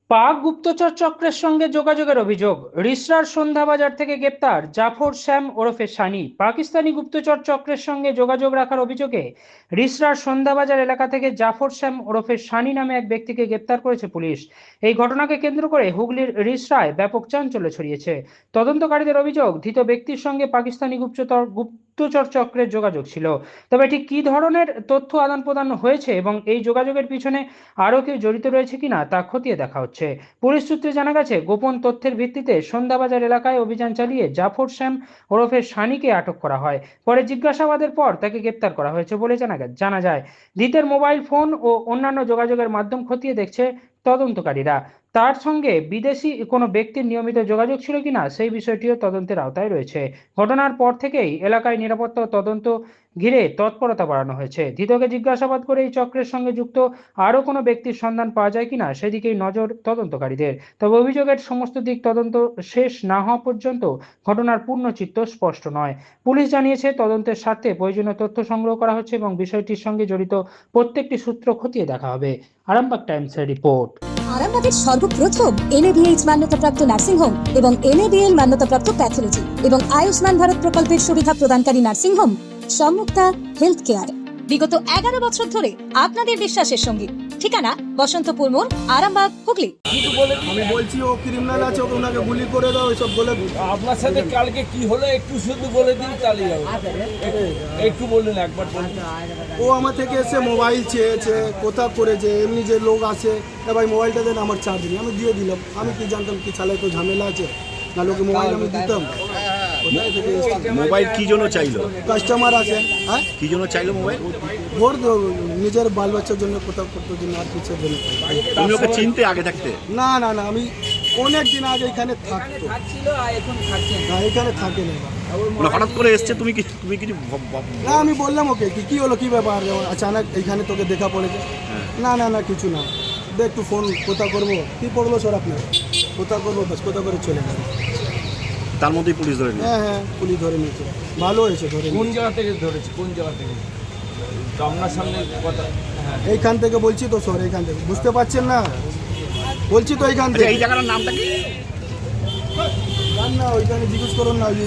পাক গুপ্তচর চক্রের সঙ্গে যোগাযোগের অভিযোগ। রিসরার সন্ধ্যাবাজার থেকে গ্রেপ্তার জাফর শ্যাম ওরফে সানি। পাকিস্তানি গুপ্তচর চক্রের সঙ্গে যোগাযোগ রাখার অভিযোগে রিসরার সন্ধ্যাবাজার এলাকা থেকে জাফর শ্যাম ওরফে সানি নামে এক ব্যক্তিকে গ্রেপ্তার করেছে পুলিশ। এই ঘটনাকে কেন্দ্র করে হুগলির রিসরায় ব্যাপক চাঞ্চল্য ছড়িয়েছে। তদন্তকারীদের অভিযোগ, ধৃত ব্যক্তির সঙ্গে পাকিস্তানি গুপ্তচর চক্রের যোগাযোগ ছিল। তবে ঠিক কী ধরনের তথ্য আদান প্রদান হয়েছে এবং এই যোগাযোগের পিছনে আরও কেউ জড়িত রয়েছে কিনা তা খতিয়ে দেখা হচ্ছে। পুলিশ সূত্রে জানা গেছে, গোপন তথ্যের ভিত্তিতে সন্ধ্যাবাজার এলাকায় অভিযান চালিয়ে জাফর শ্যাম ওরফে সানিকে আটক করা হয়। পরে জিজ্ঞাসাবাদের পর তাকে গ্রেপ্তার করা হয়েছে বলে জানা যায়। ধৃতের মোবাইল ফোন ও অন্যান্য যোগাযোগের মাধ্যম খতিয়ে দেখছে তদন্তকারীরা। তার সঙ্গে বিদেশি কোনো ব্যক্তির নিয়মিত যোগাযোগ ছিল কিনা সেই বিষয়টিও তদন্তের আওতায় রয়েছে। ঘটনার পর থেকেই এলাকায় নিরাপত্তা ও তদন্ত ঘিরে তৎপরতা বাড়ানো হয়েছে। ধৃতকে জিজ্ঞাসাবাদ করে এই চক্রের সঙ্গে যুক্ত আরও কোনো ব্যক্তির সন্ধান পাওয়া যায় কিনা সেদিকেই নজর তদন্তকারীদের। তবে অভিযোগের সমস্ত দিক তদন্ত শেষ না হওয়া পর্যন্ত ঘটনার পূর্ণ চিত্র স্পষ্ট নয়। পুলিশ জানিয়েছে, তদন্তের স্বার্থে প্রয়োজনীয় তথ্য সংগ্রহ করা হচ্ছে এবং বিষয়টির সঙ্গে জড়িত প্রত্যেকটি সূত্র খতিয়ে দেখা হবে। আরামবাগ টাইমসের রিপোর্ট। আরামবাগের সর্বপ্রথম NABH মান্যতাপ্রাপ্ত নার্সিং হোম এবং NABL মান্যতাপ্রাপ্ত প্যাথোলজি এবং আয়ুষ্মান ভারত প্রকল্পের সুবিধা প্রদানকারী নার্সিং হোম সম্মুক্তা হেলথ কেয়ার বিগত 11 বছর ধরে আপনাদের বিশ্বাসের সঙ্গী। ঠিকানা বসন্তপুর মোড়, আরামবাগ, হুগলি। আমি বলছি ও ক্রিমিনাল আছে, ওনাকে গুলি করে দাও, এসব বলে দিন। আপনার সাথে কালকে কি হলো একটু শুধু বলে দিন, তাহলে যাবে। একটু বলুন, একবার বলুন। ও আমার থেকে এসে মোবাইল চেয়েছে, কোথা করেছে, এমনি যে লোক আছে, ভাই মোবাইলটা দেন, আমার চার্জ নেই, আমি দিয়ে দিলাম। আমি কি জানতাম কি চালায় তো ঝামেলা আছে, না লোকে মোবাইল আমি দিতাম। কোথায় থেকে মোবাইল কি জন্য চাইলো? কাস্টমার আছে। হ্যাঁ, কি জন্য চাইলো মোবাইল? ভোর নিজের বাল বাচ্চার জন্য, কোথাও করতে জন্য, আর কিছু জন্য। তুমি ওকে চিনতে আগে থাকতে? না না না, আমি অনেক দিন আগে এখানে থাকতো না, এখানে থাকে না। মানে হঠাৎ করে এসছে, তুমি কিছু না, আমি বললাম ওকে কি হলো, কি ব্যাপার, আচানক এখানে তোকে দেখা পড়েছে। না না না, কিছু না, দেখ একটু ফোন কোথা করবো, কি পড়লো স্যার আপনার, কোথা করবো, বাস কোথা করে চলে গেল। তার মধ্যেই পুলিশ ধরে নিল? হ্যাঁ হ্যাঁ, পুলিশ ধরে নিয়েছে, ভালো হয়েছে ধরে কোন জায়গা থেকে ধরেছে, কোন জায়গা থেকে? তো আপনার সামনে কথা। এইখান থেকে বলছি তো স্যার, এইখান থেকে বুঝতে পারছেন না, বলছি তো এইখান থেকে। এই জায়গাটার নামটা কি? জান না, ওইখানে জিজ্ঞেস করুন না, ওই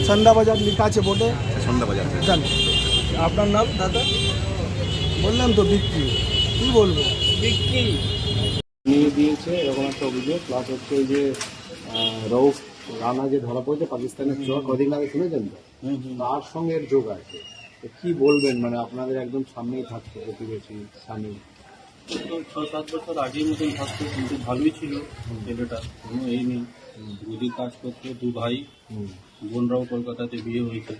সন্ধ্যাবাজার লেখা আছে বোর্ডে। সন্ধ্যাবাজার। জান, আপনার নাম দাদা? বললাম তো বিক্রি, কি বলবো। বিক্রি নিয়ে দিয়েছে এরকম একটা অভিযোগ। প্লাস হচ্ছে যে রউফ রানা যে ধরা পড়েছে পাকিস্তানের চোর, কদিন আগে শুনেছেন তো, তার সঙ্গে এর যোগ আছে। তো কি বলবেন, মানে আপনাদের একদম সামনেই থাকতো প্রতিবেশী স্বামী। তো 6-7 বছর আগের মতন থাকতো, কিন্তু ভালোই ছিল ছেলেটা, কোনো এই নেই। দিদি কাজ করতো, দু ভাই, বোনরাও কলকাতাতে বিয়ে হয়েছে।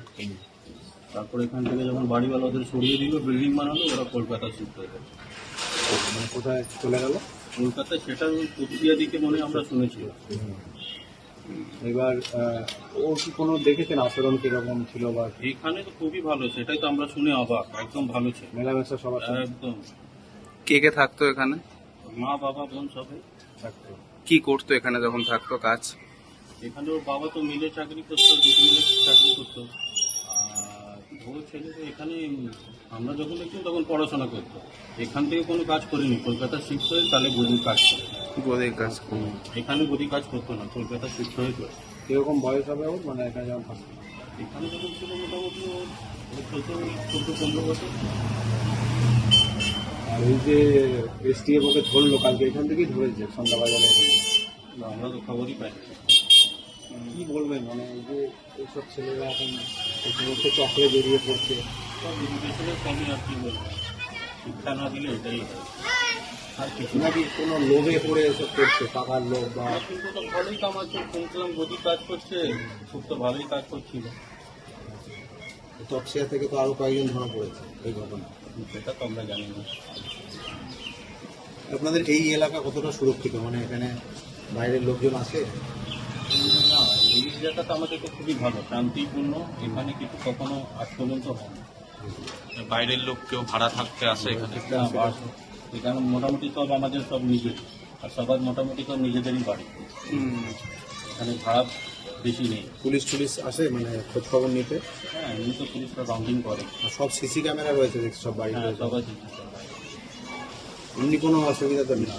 তারপর এখান থেকে যখন বাড়িওয়ালা ওদের সরিয়ে দিল, বিল্ডিং বানালো, ওরা কলকাতা শিফট হয়ে গেল। মানে কোথায় চলে গেল? কলকাতায় সেটা কুচবিহার দিকে মনে হয় আমরা শুনেছি। এবার ও কি কোনো দেখেছেন আচরণ কিরকম ছিল? বা এখানে তো খুবই ভালো, সেটাই তো আমরা শুনে অবাক, একদম ভালো ছিল, মেলামেশা সবার সঙ্গে একদম। কে কে থাকতো এখানে? মা, বাবা, বোন সবাই থাকতো। কি করতো এখানে যখন থাকতো কাজ? এখানে ওর বাবা তো মিলে চাকরি করতো, দুটো মিলে চাকরি করতো। আর ওর ছেলে তো এখানে, আমরা যখন দেখছি তখন পড়াশোনা করতো। এখান থেকে কোনো কাজ করিনি, কলকাতা শিফট হয়ে তাহলে গদির কাজ করে। গদির কাজ। এখানে গদি কাজ করতো না, কলকাতা শিফট হয়ে করে। কিরকম বয়স হবে ওর, মানে এখানে যখন থাকতো? এখানে যখন ছিল মোটামুটি ওর 14-15 বছর। আর এই যে STF ওকে ধরলো কালকে, এখান থেকেই ধরেছে সন্ধ্যাবাজারে এখান থেকে। আমরা তো খবরই পাই। কি বলবেন, মানে এই যে এইসব ছেলেরা এখন এই সমস্ত চক্রে জড়িয়ে পড়ছে? সব এডুকেশনের কমই, আর কি বলবো, শিক্ষা না দিলে এটাই হয়, আর কিছু না। নাকি কোনো লোভে পড়ে এসব করছে, টাকার লোভ বা? কিন্তু তো ভালোই কামাচ্ছে, শুনছিলাম গদি কাজ করছে, খুব তো ভালোই কাজ করছিল। তপসিয়া থেকে তো আরো কয়েকজন ধরা পড়েছে এই ঘটনা। সেটা তো আমরা জানি না। আপনাদের এই এলাকা কতটা সুরক্ষিত, মানে এখানে বাইরের লোকজন আসে? না, এই জায়গাটা আমাদের তো খুবই ভালো, শান্তিপূর্ণ, এখানে কিছু কখনো আজ পর্যন্ত হয় না। বাইরের লোক কেউ ভাড়া থাকতে আসে এখানে? এখানে মোটামুটি সব আমাদের সব নিজের, আর সবার মোটামুটি সব নিজেদেরই বাড়ি, এখানে ভাড়া বেশি নেই। পুলিশ টুলিশ আসে মানে খোঁজ খবর নিতে? হ্যাঁ, এমনি তো পুলিশরা রাউন্ডিং করে। আর সব সিসি ক্যামেরা রয়েছে দেখছি সব বাড়িতে? হ্যাঁ, সবাই এমনি কোনো অসুবিধা তো নেই?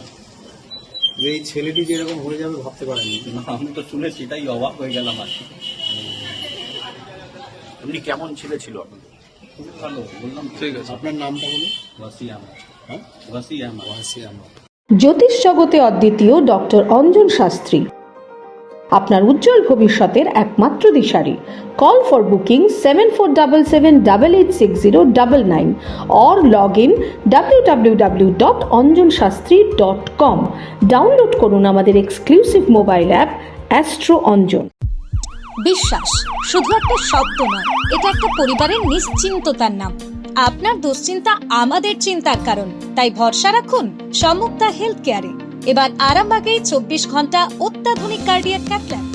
এই ছেলেটি যে এরকম হয়ে যাবে ভাবতে পারেনি। না, আমি তো শুনে সেটাই অবাক হয়ে গেলাম আর কি। এমনি কেমন ছেলে ছিল আপনার? খুবই ভালো, বললাম তো। ঠিক আছে। আপনার নামটা বলুন। ওয়াসি আহমেদ। হ্যাঁ, ওয়াসি আহমেদ। ওয়াসি আহমেদ। জ্যোতিষ জগতে অদ্বিতীয় ডক্টর অঞ্জন শাস্ত্রী আপনার উজ্জ্বল ভবিষ্যতের একমাত্র দিশারি। Call for booking 7477886099 or log in www.anjanshastri.com। Download করুন আমাদের exclusive mobile app astro Anjan. বিশ্বাস শুধু একটা শব্দ নয়, এটা একটা পরিবারের নিশ্চিন্ততার নাম। আপনার দুশ্চিন্তা আমাদের চিন্তার কারণ, তাই ভরসা রাখুন সম্মুক্তা হেলথ কেয়ারে। এবার আরামবাগে 24 ঘন্টা অত্যাধুনিক কার্ডিয়াক ক্যাথল্যাব।